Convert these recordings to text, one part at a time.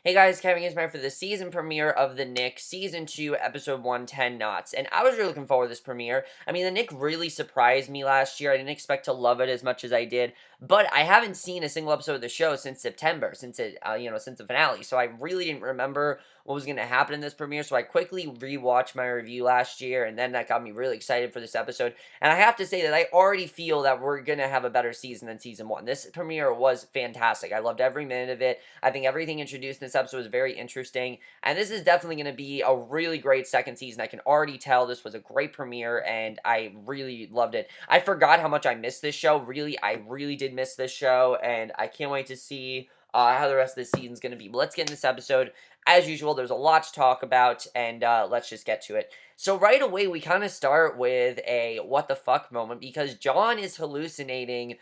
Hey guys, Kevin is back for the season premiere of the Knick, Season 2, Episode 110 Knots. And I was really looking forward to this premiere. I mean, the Knick really surprised me last year. I didn't expect to love it as much as I did. But I haven't seen a single episode of the show since September, since since the finale. So I really didn't remember what was going to happen in this premiere. So I quickly rewatched my review last year, and then that got me really excited for this episode. And I have to say that I already feel that we're going to have a better season than Season 1. This premiere was fantastic. I loved every minute of it. I think everything introduced in this episode was very interesting, and this is definitely going to be a really great second season. I can already tell this was a great premiere, and I really loved it. I forgot how much I missed this show. Really, I really did miss this show, and I can't wait to see how the rest of the season's going to be. But let's get in this episode. As usual, there's a lot to talk about, and let's just get to it. So right away, we kind of start with a what the fuck moment, because John is hallucinating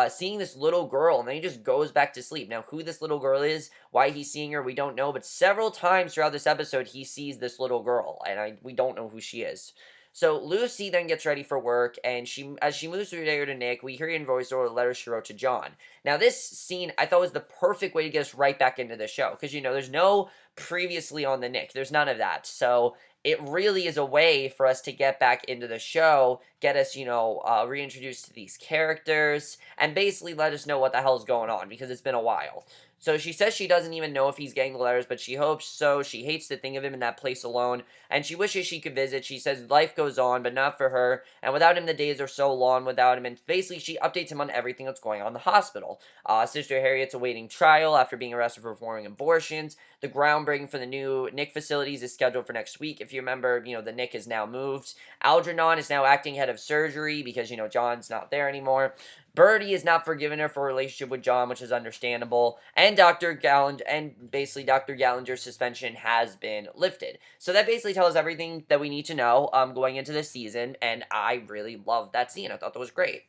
seeing this little girl, and then he just goes back to sleep. Now, who this little girl is, why he's seeing her, we don't know, but several times throughout this episode, he sees this little girl, and we don't know who she is. So Lucy then gets ready for work, and as she moves through there to Nick, we hear in voiceover the letter she wrote to John. Now, this scene I thought was the perfect way to get us right back into the show, because there's no previously on the Nick, there's none of that. So it really is a way for us to get back into the show, get us, reintroduced to these characters, and basically let us know what the hell's going on, because it's been a while. So she says she doesn't even know if he's getting the letters, but she hopes so. She hates to think of him in that place alone, and she wishes she could visit. She says life goes on, but not for her, and without him, the days are so long without him, and basically she updates him on everything that's going on in the hospital. Sister Harriet's awaiting trial after being arrested for performing abortions. The groundbreaking for the new Knick facilities is scheduled for next week. If you remember, the Knick is now moved. Algernon is now acting head of surgery because, John's not there anymore. Bertie is not forgiven her for a relationship with John, which is understandable. And Dr. Gallinger's suspension has been lifted. So that basically tells us everything that we need to know going into this season, and I really loved that scene. I thought that was great.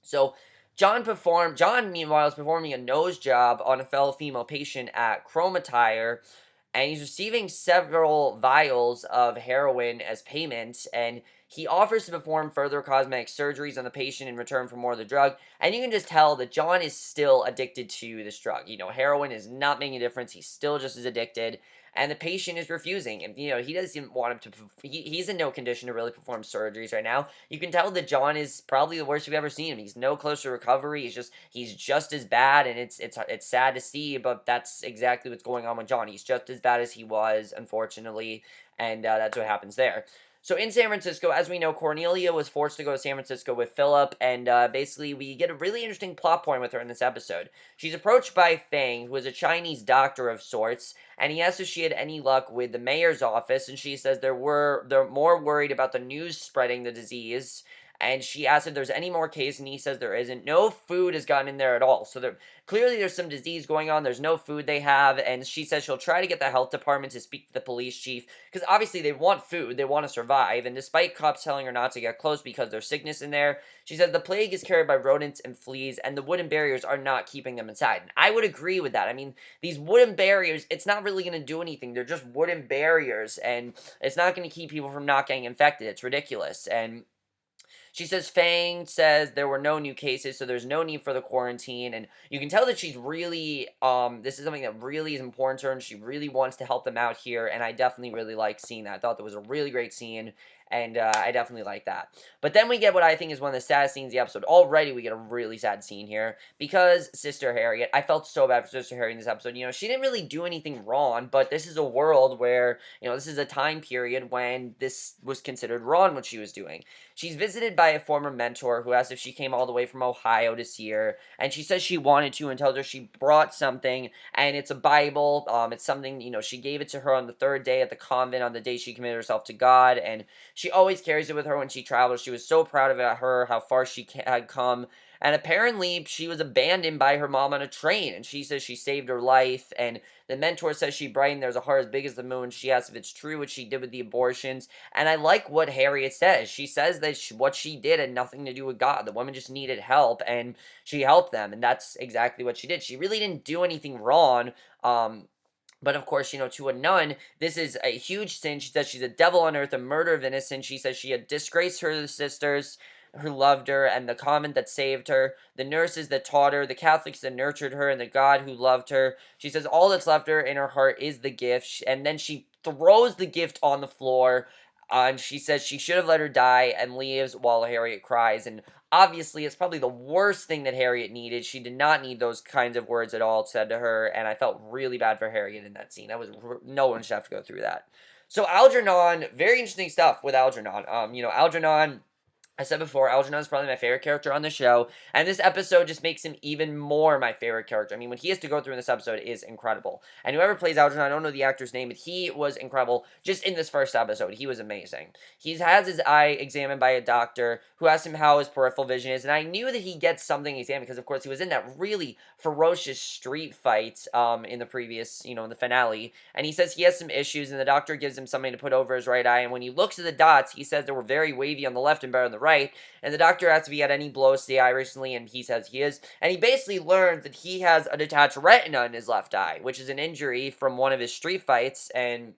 So John, meanwhile, is performing a nose job on a fellow female patient at Chromatire, and he's receiving several vials of heroin as payment, and he offers to perform further cosmetic surgeries on the patient in return for more of the drug, and you can just tell that John is still addicted to this drug. Heroin is not making a difference. He's still just as addicted, and the patient is refusing. And, he doesn't want him to, he's in no condition to really perform surgeries right now. You can tell that John is probably the worst we've ever seen him. He's no closer to recovery. He's just as bad, and it's sad to see, but that's exactly what's going on with John. He's just as bad as he was, unfortunately, and that's what happens there. So in San Francisco, as we know, Cornelia was forced to go to San Francisco with Philip, and basically we get a really interesting plot point with her in this episode. She's approached by Fang, who is a Chinese doctor of sorts, and he asks if she had any luck with the mayor's office, and she says they're more worried about the news spreading the disease, and she asks if there's any more cases, and he says there isn't. No food has gotten in there at all, so clearly there's some disease going on. There's no food they have, and she says she'll try to get the health department to speak to the police chief, because obviously they want food, they want to survive, and despite cops telling her not to get close because there's sickness in there, she says the plague is carried by rodents and fleas, and the wooden barriers are not keeping them inside. And I would agree with that. I mean, these wooden barriers, it's not really going to do anything. They're just wooden barriers, and it's not going to keep people from not getting infected. It's ridiculous. And she says Fang says there were no new cases, so there's no need for the quarantine, and you can tell that she's really, this is something that really is important to her, and she really wants to help them out here, and I definitely really like seeing that. I thought that was a really great scene, and I definitely like that. But then we get what I think is one of the saddest scenes of the episode. Already we get a really sad scene here, because Sister Harriet, I felt so bad for Sister Harriet in this episode. She didn't really do anything wrong, but this is a world where, this is a time period when this was considered wrong, what she was doing. She's visited by a former mentor who asks if she came all the way from Ohio to see her, and she says she wanted to and tells her she brought something, and it's a Bible. It's something, she gave it to her on the third day at the convent on the day she committed herself to God, and she always carries it with her when she travels. She was so proud of her, how far she had come. And apparently, she was abandoned by her mom on a train. And she says she saved her life. And the mentor says she brightened there's a heart as big as the moon. She asks if it's true what she did with the abortions. And I like what Harriet says. She says that what she did had nothing to do with God. The woman just needed help. And she helped them. And that's exactly what she did. She really didn't do anything wrong. But of course, to a nun, this is a huge sin. She says she's a devil on earth, a murder of innocence. She says she had disgraced her sisters, who loved her, and the convent that saved her, the nurses that taught her, the Catholics that nurtured her, and the God who loved her. She says all that's left her in her heart is the gift, and then she throws the gift on the floor. And she says she should have let her die and leaves while Harriet cries. And obviously, it's probably the worst thing that Harriet needed. She did not need those kinds of words at all said to her, and I felt really bad for Harriet in that scene. No one should have to go through that. So Algernon, very interesting stuff with Algernon. Algernon, I said before, Algernon is probably my favorite character on the show, and this episode just makes him even more my favorite character. I mean, what he has to go through in this episode is incredible. And whoever plays Algernon, I don't know the actor's name, but he was incredible just in this first episode. He was amazing. He has his eye examined by a doctor who asked him how his peripheral vision is, and I knew that he gets something examined because, of course, he was in that really ferocious street fight in the previous, in the finale, and he says he has some issues, and the doctor gives him something to put over his right eye, and when he looks at the dots, he says they were very wavy on the left and better on the right, and the doctor asks if he had any blows to the eye recently, and he says he is, and he basically learns that he has a detached retina in his left eye, which is an injury from one of his street fights, and,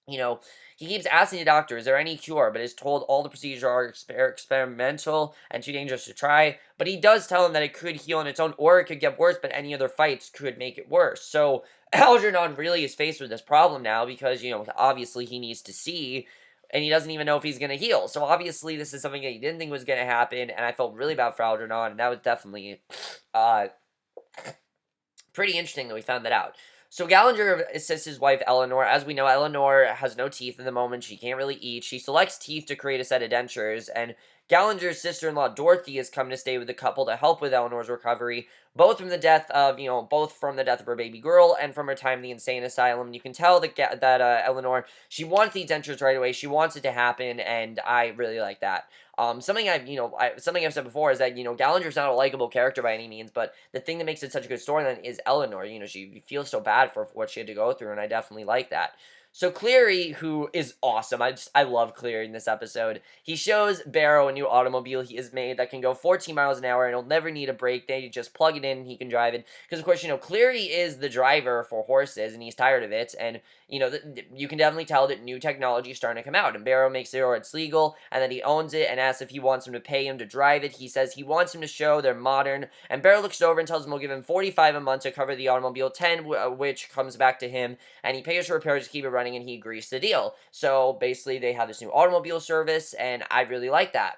he keeps asking the doctor, is there any cure, but is told all the procedures are experimental and too dangerous to try, but he does tell him that it could heal on its own, or it could get worse, but any other fights could make it worse, so Algernon really is faced with this problem now, because, obviously he needs to see, and he doesn't even know if he's going to heal. So obviously this is something that he didn't think was going to happen, and I felt really bad for Algernon, and that was definitely uh, pretty interesting that we found that out. So Gallinger assists his wife Eleanor. As we know, Eleanor has no teeth at the moment. She can't really eat. She selects teeth to create a set of dentures, and Gallinger's sister-in-law Dorothy has come to stay with the couple to help with Eleanor's recovery, both from the death of her baby girl and from her time in the insane asylum. And you can tell that Eleanor, she wants these dentures right away. She wants it to happen, and I really like that. Something I've said before is that, Gallinger's not a likable character by any means, but the thing that makes it such a good storyline is Eleanor. She feels so bad for what she had to go through, and I definitely like that. So Cleary, who is awesome, I love Cleary in this episode. He shows Barrow a new automobile he has made that can go 14 miles an hour, and he'll never need a brake. They just plug it in, and he can drive it. Because, of course, Cleary is the driver for horses, and he's tired of it, and, you can definitely tell that new technology is starting to come out, and Barrow makes sure it's legal, and that he owns it, and asks if he wants him to pay him to drive it. He says he wants him to show they're modern, and Barrow looks over and tells him he'll give him $45 a month to cover the automobile, 10 which comes back to him, and he pays for repairs to keep it running, and he agrees to the deal. So basically they have this new automobile service, and I really like that.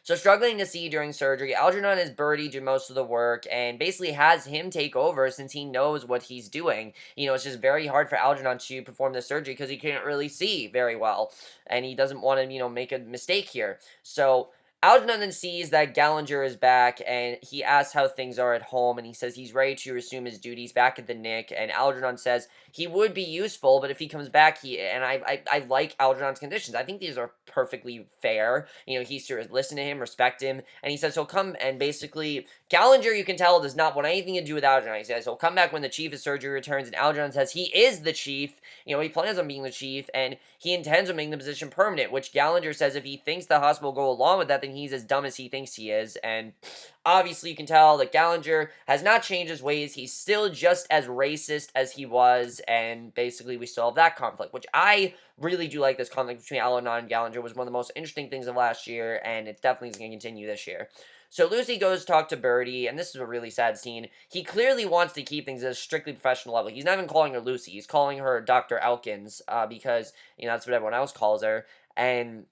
So struggling to see during surgery, Algernon has Bertie do most of the work and basically has him take over since he knows what he's doing. It's just very hard for Algernon to perform the surgery because he can't really see very well, and he doesn't want to, make a mistake here. So Algernon then sees that Gallinger is back, and he asks how things are at home, and he says he's ready to resume his duties back at the Knick, and Algernon says he would be useful, but if he comes back, I like Algernon's conditions. I think these are perfectly fair. He's to listen to him, respect him, and he says he'll come, and basically, Gallinger, you can tell, does not want anything to do with Algernon. He says he'll come back when the chief of surgery returns, and Algernon says he is the chief. He plans on being the chief, and he intends on making the position permanent, which Gallinger says if he thinks the hospital will go along with that, then he's as dumb as he thinks he is, and obviously you can tell that Gallinger has not changed his ways. He's still just as racist as he was, and basically we still have that conflict, which I really do like. This conflict between Algernon and Gallinger was one of the most interesting things of last year, and it definitely is going to continue this year. So Lucy goes to talk to Bertie, and this is a really sad scene. He clearly wants to keep things at a strictly professional level. He's not even calling her Lucy. He's calling her Dr. Elkins, because, that's what everyone else calls her. And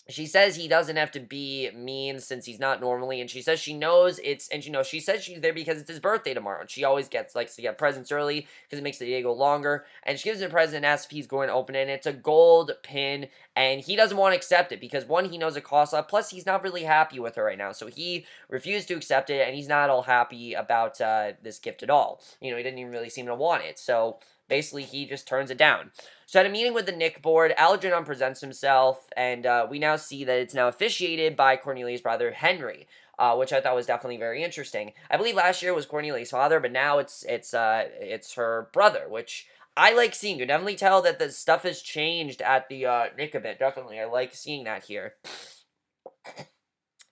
she says he doesn't have to be mean since he's not normally, and she says she knows she says she's there because it's his birthday tomorrow, and she always likes to get presents early because it makes the day go longer, and she gives him a present and asks if he's going to open it, and it's a gold pin, and he doesn't want to accept it because, one, he knows it costs a lot, plus he's not really happy with her right now, so he refused to accept it, and he's not all happy about this gift at all. He didn't even really seem to want it, so basically he just turns it down. So at a meeting with the Knick board, Algernon presents himself, and we now see that it's now officiated by Cornelia's brother, Henry, which I thought was definitely very interesting. I believe last year was Cornelia's father, but now it's her brother, which I like seeing. You can definitely tell that the stuff has changed at the Knick a bit. Definitely, I like seeing that here.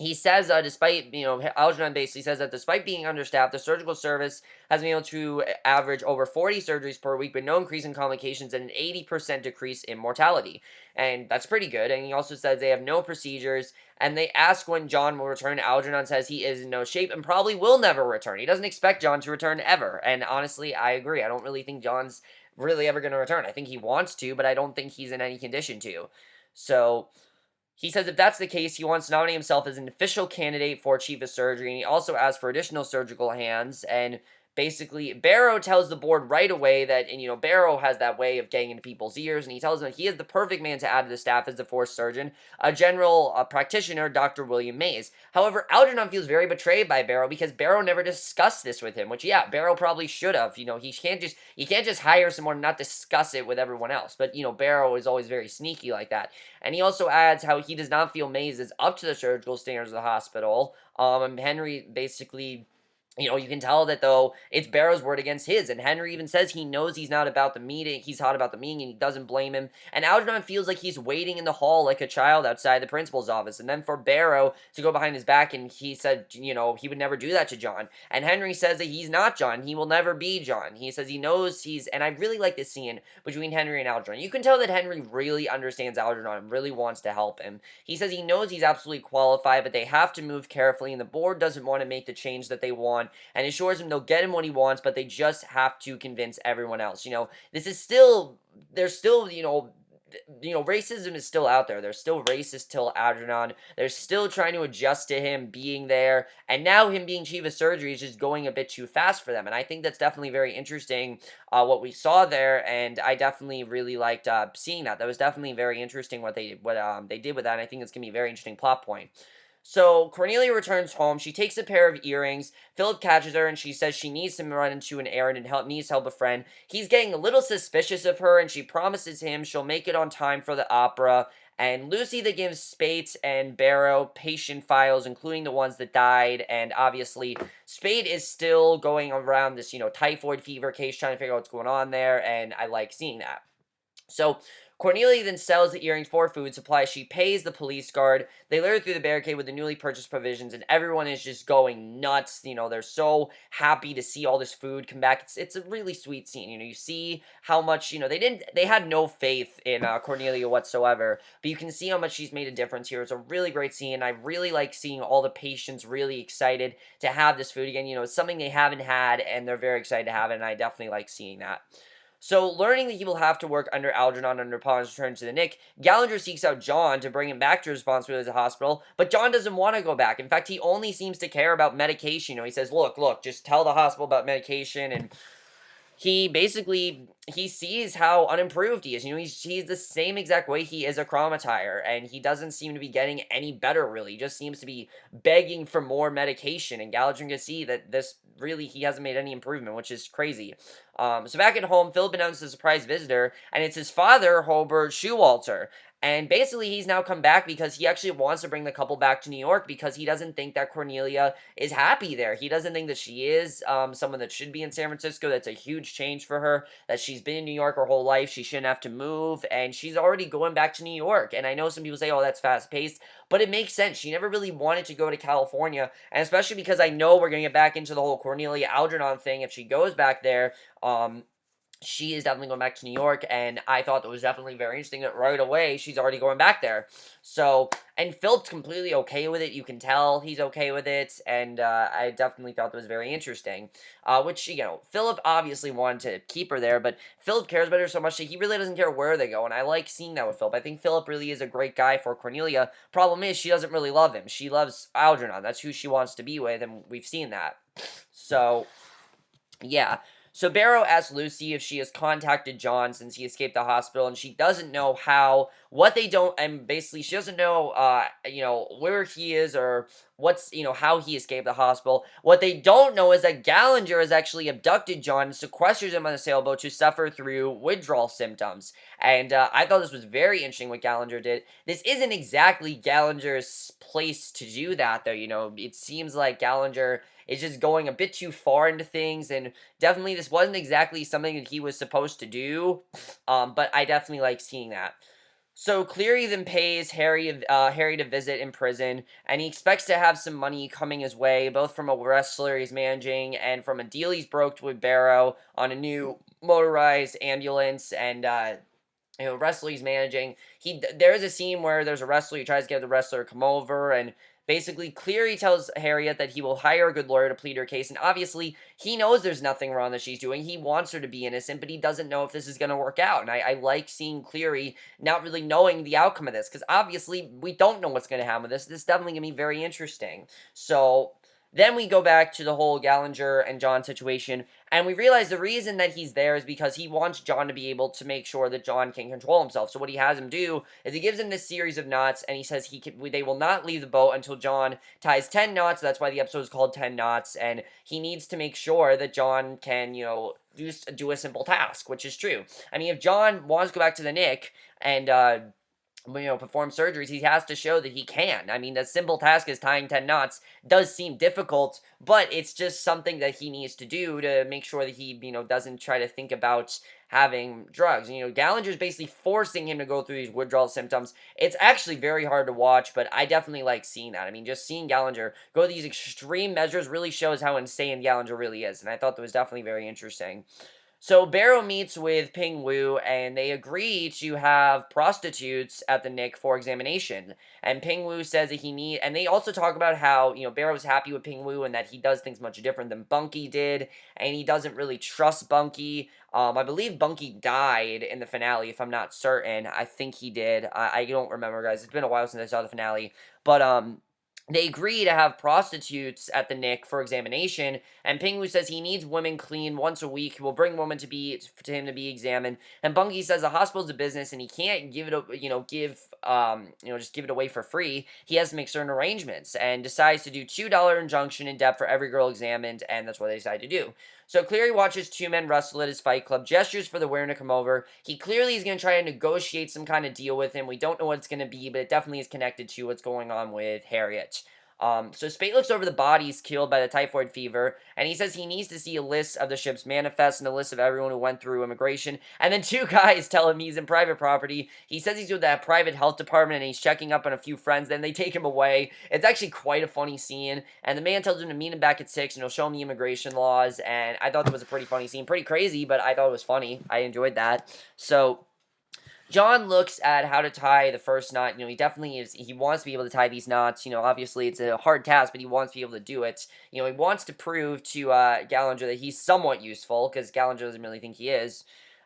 he says, despite, Algernon basically says that despite being understaffed, the surgical service has been able to average over 40 surgeries per week with no increase in complications and an 80% decrease in mortality. And that's pretty good. And he also says they have no procedures. And they ask when John will return. Algernon says he is in no shape and probably will never return. He doesn't expect John to return ever. And honestly, I agree. I don't really think John's really ever going to return. I think he wants to, but I don't think he's in any condition to. So he says if that's the case, he wants to nominate himself as an official candidate for chief of surgery, and he also asks for additional surgical hands. And basically, Barrow tells the board right away that, and Barrow has that way of getting into people's ears, and he tells them that he is the perfect man to add to the staff as the fourth surgeon, a general practitioner, Dr. William Mays. However, Algernon feels very betrayed by Barrow because Barrow never discussed this with him, which, yeah, Barrow probably should have. He can't just hire someone and not discuss it with everyone else. But, Barrow is always very sneaky like that. And he also adds how he does not feel Mays is up to the surgical standards of the hospital. And Henry basically, you can tell that though it's Barrow's word against his, and Henry even says he knows he's not about the meeting, he's hot about the meeting, and he doesn't blame him. And Algernon feels like he's waiting in the hall like a child outside the principal's office, and then for Barrow to go behind his back, and he said, he would never do that to John. And Henry says that he's not John, he will never be John. He says he knows and I really like this scene between Henry and Algernon. You can tell that Henry really understands Algernon and really wants to help him. He says he knows he's absolutely qualified, but they have to move carefully, and the board doesn't want to make the change that they want, and assures him they'll get him what he wants, but they just have to convince everyone else. This is still, there's still, racism is still out there. There's still racist till Algernon. They're still trying to adjust to him being there, and now him being chief of surgery is just going a bit too fast for them, and I think that's definitely very interesting, what we saw there, and I definitely really liked seeing that. That was definitely very interesting what they did with that, and I think it's going to be a very interesting plot point. So Cornelia returns home. She takes a pair of earrings. Philip catches her, and she says she needs to run into an errand and needs help a friend. He's getting a little suspicious of her, and she promises him she'll make it on time for the opera. And Lucy that gives Spate and Barrow patient files, including the ones that died. And obviously, Spate is still going around this, typhoid fever case, trying to figure out what's going on there. And I like seeing that. So Cornelia then sells the earrings for food supply. She pays the police guard. They lure her through the barricade with the newly purchased provisions, and everyone is just going nuts. They're so happy to see all this food come back. It's a really sweet scene. You see how much, they had no faith in Cornelia whatsoever, but you can see how much she's made a difference here. It's a really great scene. I really like seeing all the patients really excited to have this food again. It's something they haven't had, and they're very excited to have it, and I definitely like seeing that. So, learning that he will have to work under Algernon upon his return to the Knick, Gallinger seeks out John to bring him back to responsibility at the hospital, but John doesn't want to go back. In fact, he only seems to care about medication. He says, look, just tell the hospital about medication, and he sees how unimproved he is. He's the same exact way he is a chromatier, and he doesn't seem to be getting any better, really. He just seems to be begging for more medication, and Gallagher can see that he hasn't made any improvement, which is crazy. So back at home, Philip announces a surprise visitor, and it's his father, Hobart Showalter. And basically, he's now come back because he actually wants to bring the couple back to New York because he doesn't think that Cornelia is happy there. He doesn't think that she is someone that should be in San Francisco. That's a huge change for her, that she's been in New York her whole life. She shouldn't have to move, and she's already going back to New York. And I know some people say, oh, that's fast-paced, but it makes sense. She never really wanted to go to California, and especially because I know we're going to get back into the whole Cornelia Algernon thing if she goes back there. She is definitely going back to New York, and I thought that was definitely very interesting that right away she's already going back there. So, and Philip's completely okay with it. You can tell he's okay with it, and I definitely thought that was very interesting. Which, Philip obviously wanted to keep her there, but Philip cares about her so much that he really doesn't care where they go, and I like seeing that with Philip. I think Philip really is a great guy for Cornelia. Problem is, she doesn't really love him. She loves Algernon. That's who she wants to be with, and we've seen that. So, yeah. So Barrow asks Lucy if she has contacted John since he escaped the hospital, and she doesn't know and basically she doesn't know, where he is or how he escaped the hospital. What they don't know is that Gallinger has actually abducted John and sequestered him on a sailboat to suffer through withdrawal symptoms. And I thought this was very interesting what Gallinger did. This isn't exactly Gallinger's place to do that, though. It seems like Gallinger is just going a bit too far into things, and definitely this wasn't exactly something that he was supposed to do, but I definitely like seeing that. So Cleary then pays Harry to visit in prison, and he expects to have some money coming his way, both from a wrestler he's managing and from a deal he's broked with Barrow on a new motorized ambulance. And wrestler he's managing. There is a scene where there's a wrestler. He tries to get the wrestler to come over, and basically Cleary tells Harriet that he will hire a good lawyer to plead her case. And obviously, he knows there's nothing wrong that she's doing. He wants her to be innocent, but he doesn't know if this is going to work out. And I like seeing Cleary not really knowing the outcome of this, because obviously we don't know what's going to happen with this. This is definitely going to be very interesting. So then we go back to the whole Gallinger and John situation, and we realize the reason that he's there is because he wants John to be able to make sure that John can control himself. So what he has him do is he gives him this series of knots, and he says they will not leave the boat until John ties 10 knots. That's why the episode is called 10 knots, and he needs to make sure that John can, just do a simple task, which is true. I mean, if John wants to go back to the Knick and, perform surgeries, he has to show that he can. I mean, the simple task is tying 10 knots does seem difficult, but it's just something that he needs to do to make sure that he, doesn't try to think about having drugs. Gallinger's basically forcing him to go through these withdrawal symptoms. It's actually very hard to watch, but I definitely like seeing that. I mean, just seeing Gallinger go these extreme measures really shows how insane Gallinger really is, and I thought that was definitely very interesting. So Barrow meets with Ping Wu, and they agree to have prostitutes at the Knick for examination. And Ping Wu says that and they also talk about how, Barrow's happy with Ping Wu and that he does things much different than Bunky did, and he doesn't really trust Bunky. I believe Bunky died in the finale, if I'm not certain. I think he did. I don't remember, guys. It's been a while since I saw the finale. But, they agree to have prostitutes at the Knick for examination, and Pingu says he needs women clean once a week. He will bring women to him to be examined. And Bunky says the hospital's a business, and he can't give it, just give it away for free. He has to make certain arrangements, and decides to do $2 injunction in depth for every girl examined, and that's what they decide to do. So Cleary watches two men wrestle at his fight club, gestures for the wearer to come over. He clearly is going to try to negotiate some kind of deal with him. We don't know what it's going to be, but it definitely is connected to what's going on with Harriet. So Spate looks over the bodies killed by the typhoid fever, and he says he needs to see a list of the ship's manifest and a list of everyone who went through immigration. And then two guys tell him he's in private property. He says he's with that private health department, and he's checking up on a few friends. Then they take him away. It's actually quite a funny scene, and the man tells him to meet him back at 6, and he'll show him the immigration laws, and I thought that was a pretty funny scene. Pretty crazy, but I thought it was funny. I enjoyed that. So John looks at how to tie the first knot. He wants to be able to tie these knots. Obviously it's a hard task, but he wants to be able to do it. He wants to prove to Gallinger that he's somewhat useful, because Gallinger doesn't really think he is.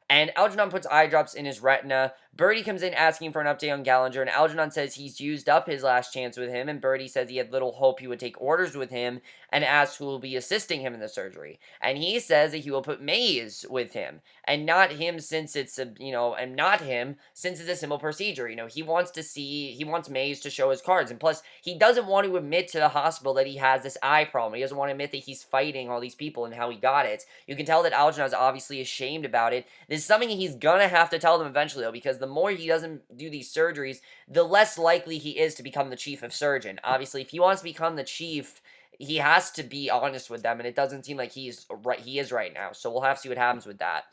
And Algernon puts eye drops in his retina. Bertie comes in asking for an update on Gallinger, and Algernon says he's used up his last chance with him, and Bertie says he had little hope he would take orders with him, and asks who will be assisting him in the surgery. And he says that he will put Maze with him, and not him since it's a simple procedure. He wants Maze to show his cards, and plus, he doesn't want to admit to the hospital that he has this eye problem. He doesn't want to admit that he's fighting all these people and how he got it. You can tell that Algernon's obviously ashamed about it. This is something he's gonna have to tell them eventually, though, because the more he doesn't do these surgeries, the less likely he is to become the chief of surgeon. Obviously, if he wants to become the chief, he has to be honest with them, and it doesn't seem like he is right now. So we'll have to see what happens with that.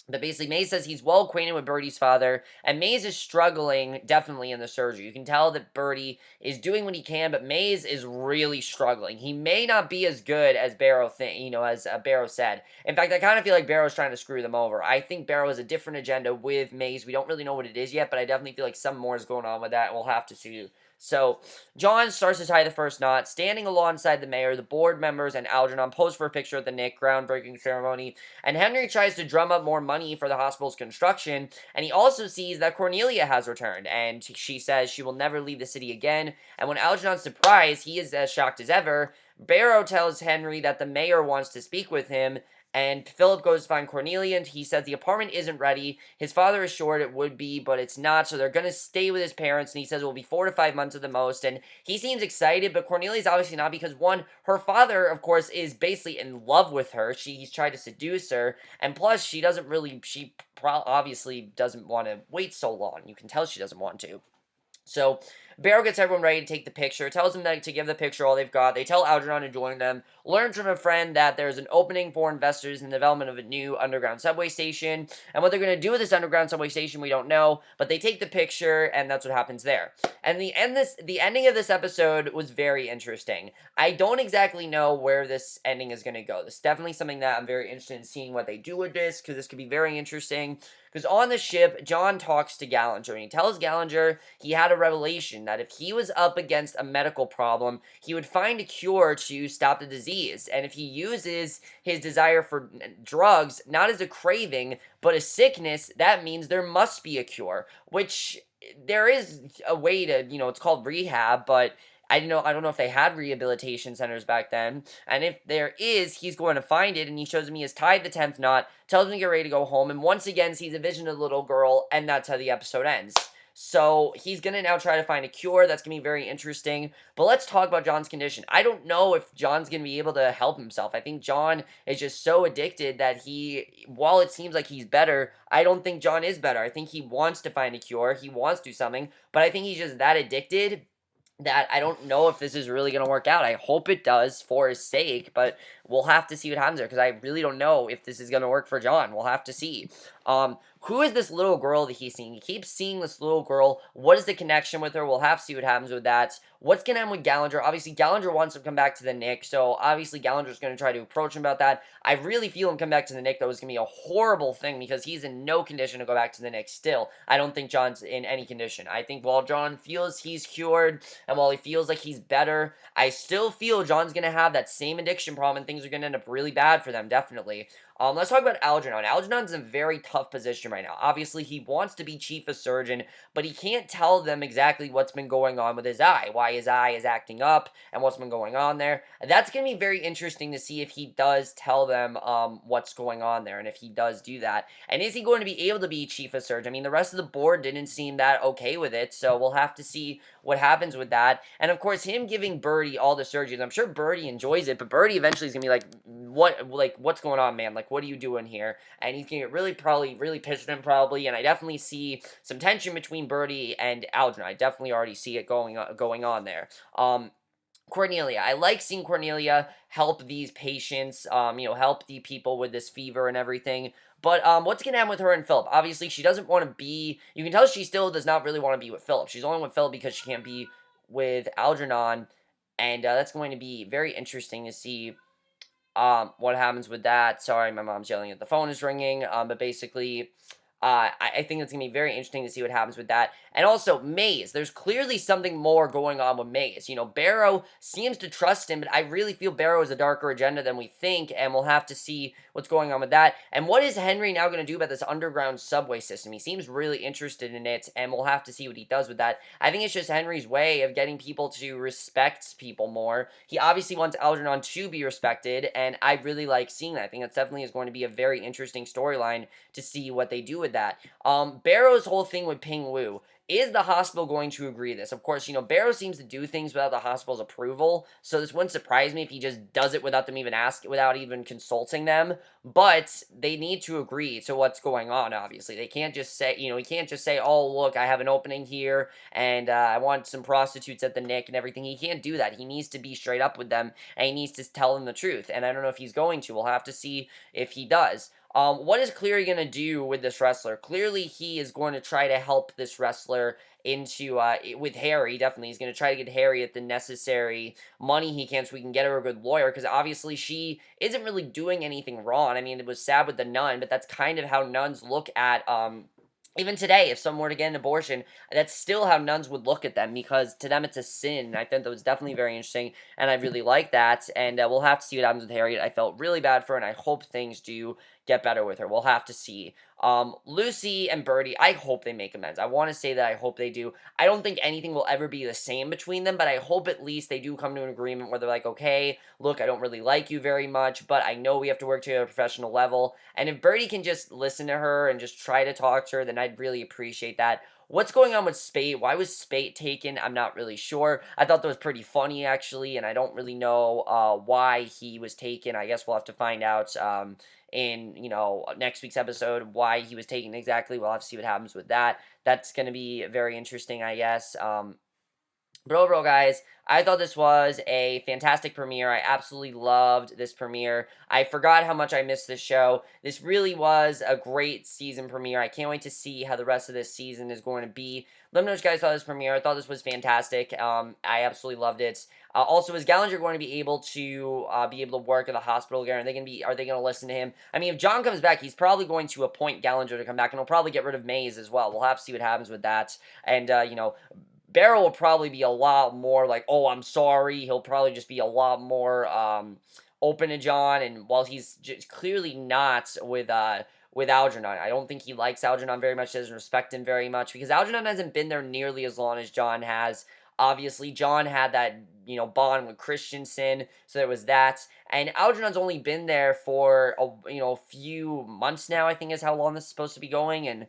But basically, Maze says he's well acquainted with Bertie's father, and Maze is struggling, definitely, in the surgery. You can tell that Bertie is doing what he can, but Maze is really struggling. He may not be as good as Barrow said. In fact, I kind of feel like Barrow's trying to screw them over. I think Barrow has a different agenda with Maze. We don't really know what it is yet, but I definitely feel like some more is going on with that, and we'll have to see. So, John starts to tie the first knot. Standing alongside the mayor, the board members, and Algernon pose for a picture at the Knick groundbreaking ceremony, and Henry tries to drum up more money for the hospital's construction, and he also sees that Cornelia has returned, and she says she will never leave the city again, and when Algernon's surprised, he is as shocked as ever. Barrow tells Henry that the mayor wants to speak with him, and Philip goes to find Cornelia, and he says the apartment isn't ready. His father assured it would be, but it's not, so they're going to stay with his parents, and he says it will be 4 to 5 months at the most, and he seems excited, but Cornelia's obviously not, because one, her father, of course, is basically in love with her. He's tried to seduce her, and plus, she obviously doesn't want to wait so long. You can tell she doesn't want to. So Barrow gets everyone ready to take the picture, tells them that to give the picture all they've got. They tell Algernon to join them, learns from a friend that there's an opening for investors in the development of a new underground subway station. And what they're going to do with this underground subway station, we don't know, but they take the picture, and that's what happens there. And the ending of this episode was very interesting. I don't exactly know where this ending is going to go. This is definitely something that I'm very interested in seeing what they do with this, because this could be very interesting. Because on the ship, John talks to Gallinger, and he tells Gallinger he had a revelation that if he was up against a medical problem, he would find a cure to stop the disease. And if he uses his desire for drugs, not as a craving, but a sickness, that means there must be a cure, which there is a way to, it's called rehab, but I don't know if they had rehabilitation centers back then. And if there is, he's going to find it, and he shows him he has tied the 10th knot, tells him to get ready to go home, and once again sees a vision of the little girl, and that's how the episode ends. So he's going to now try to find a cure. That's going to be very interesting. But let's talk about John's condition. I don't know if John's going to be able to help himself. I think John is just so addicted that while it seems like he's better, I don't think John is better. I think he wants to find a cure. He wants to do something. But I think he's just that addicted that I don't know if this is really going to work out. I hope it does for his sake, but we'll have to see what happens there, because I really don't know if this is going to work for John. We'll have to see. Who is this little girl that he's seeing? He keeps seeing this little girl. What is the connection with her? We'll have to see what happens with that. What's going to happen with Gallinger? Obviously, Gallinger wants to come back to the Knick, so obviously Gallinger's going to try to approach him about that. I really feel him come back to the Knick, though, is going to be a horrible thing, because he's in no condition to go back to the Knick still. I don't think John's in any condition. I think while John feels he's cured, and while he feels like he's better, I still feel John's going to have that same addiction problem, and things are going to end up really bad for them, definitely. Let's talk about Algernon. Algernon's in a very tough position right now. Obviously, he wants to be chief of surgeon, but he can't tell them exactly what's been going on with his eye, why his eye is acting up, and what's been going on there. That's going to be very interesting to see if he does tell them what's going on there, and if he does do that. And is he going to be able to be chief of surgeon? I mean, the rest of the board didn't seem that okay with it, so we'll have to see what happens with that. And of course, him giving Bertie all the surgeries, I'm sure Bertie enjoys it, but Bertie eventually is going to be like, what's going on, man? Like, what are you doing here? And he's going to get really pissed at him, probably, and I definitely see some tension between Bertie and Algernon. I definitely already see it going on there. Cornelia. I like seeing Cornelia help these patients, help the people with this fever and everything. But what's going to happen with her and Philip? Obviously, she doesn't want to be... You can tell she still does not really want to be with Philip. She's only with Philip because she can't be with Algernon. And that's going to be very interesting to see what happens with that. Sorry, my mom's yelling at the phone is ringing. But basically... I think it's going to be very interesting to see what happens with that. And also, Maze. There's clearly something more going on with Maze. Barrow seems to trust him, but I really feel Barrow has a darker agenda than we think, and we'll have to see what's going on with that. And what is Henry now going to do about this underground subway system? He seems really interested in it, and we'll have to see what he does with that. I think it's just Henry's way of getting people to respect people more. He obviously wants Algernon to be respected, and I really like seeing that. I think that definitely is going to be a very interesting storyline to see what they do with that. Barrow's whole thing with Ping Wu. Is the hospital going to agree to this? Of course, Barrow seems to do things without the hospital's approval, so this wouldn't surprise me if he just does it without them even without even consulting them, but they need to agree to what's going on, obviously. They can't just say, he can't just say, oh, look, I have an opening here, and I want some prostitutes at the Knick and everything. He can't do that. He needs to be straight up with them, and he needs to tell them the truth, and I don't know if he's going to. We'll have to see if he does. What is Cleary going to do with this wrestler? Clearly, he is going to try to help this wrestler into, with Harry, definitely. He's going to try to get Harriet the necessary money he can so we can get her a good lawyer, because obviously she isn't really doing anything wrong. I mean, it was sad with the nun, but that's kind of how nuns look at, even today, if someone were to get an abortion, that's still how nuns would look at them, because to them it's a sin. I think that was definitely very interesting, and I really like that, and we'll have to see what happens with Harriet. I felt really bad for her, and I hope things do get better with her. We'll have to see. Lucy and Bertie, I hope they make amends. I want to say that I hope they do. I don't think anything will ever be the same between them, but I hope at least they do come to an agreement where they're like, okay, look, I don't really like you very much, but I know we have to work to a professional level, and if Bertie can just listen to her and just try to talk to her, then I'd really appreciate that. What's going on with Spate? Why was Spate taken? I'm not really sure. I thought that was pretty funny, actually, and I don't really know why he was taken. I guess we'll have to find out in, next week's episode. Why he was taken exactly, we'll have to see what happens with that. That's going to be very interesting, I guess. But overall, guys, I thought this was a fantastic premiere. I absolutely loved this premiere. I forgot how much I missed this show. This really was a great season premiere. I can't wait to see how the rest of this season is going to be. Let me know what you guys thought of this premiere. I thought this was fantastic. I absolutely loved it. Also, is Gallinger going to be able to work at the hospital again? Are they going to listen to him? I mean, if John comes back, he's probably going to appoint Gallinger to come back, and he'll probably get rid of Maze as well. We'll have to see what happens with that. And Barrow will probably be a lot more like, oh, I'm sorry. He'll probably just be a lot more open to John, and while he's just clearly not with Algernon, I don't think he likes Algernon very much, doesn't respect him very much, because Algernon hasn't been there nearly as long as John has. Obviously, John had that, bond with Christensen, so there was that. And Algernon's only been there for a few months now, I think is how long this is supposed to be going. And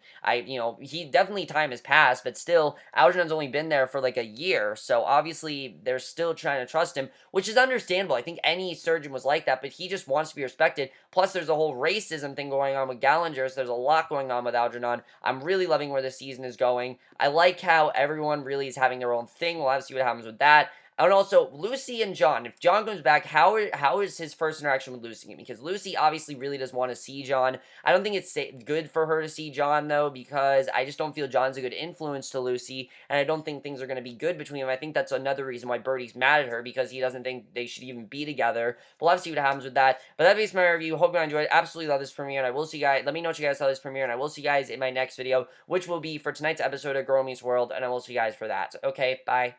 he definitely time has passed, but still, Algernon's only been there for like a year. So obviously, they're still trying to trust him, which is understandable. I think any surgeon was like that, but he just wants to be respected. Plus, there's a whole racism thing going on with Gallinger, so there's a lot going on with Algernon. I'm really loving where this season is going. I like how everyone really is having their own thing. We'll have to see what happens with that. And also, Lucy and John. If John comes back, how is his first interaction with Lucy? Because Lucy obviously really does want to see John. I don't think it's good for her to see John, though, because I just don't feel John's a good influence to Lucy, and I don't think things are going to be good between them. I think that's another reason why Bertie's mad at her, because he doesn't think they should even be together. But we'll have to see what happens with that. But that is my review. Hope you enjoyed it. Absolutely love this premiere, and I will see you guys. Let me know what you guys saw this premiere, and I will see you guys in my next video, which will be for tonight's episode of Girl Meets World, and I will see you guys for that. Okay, bye.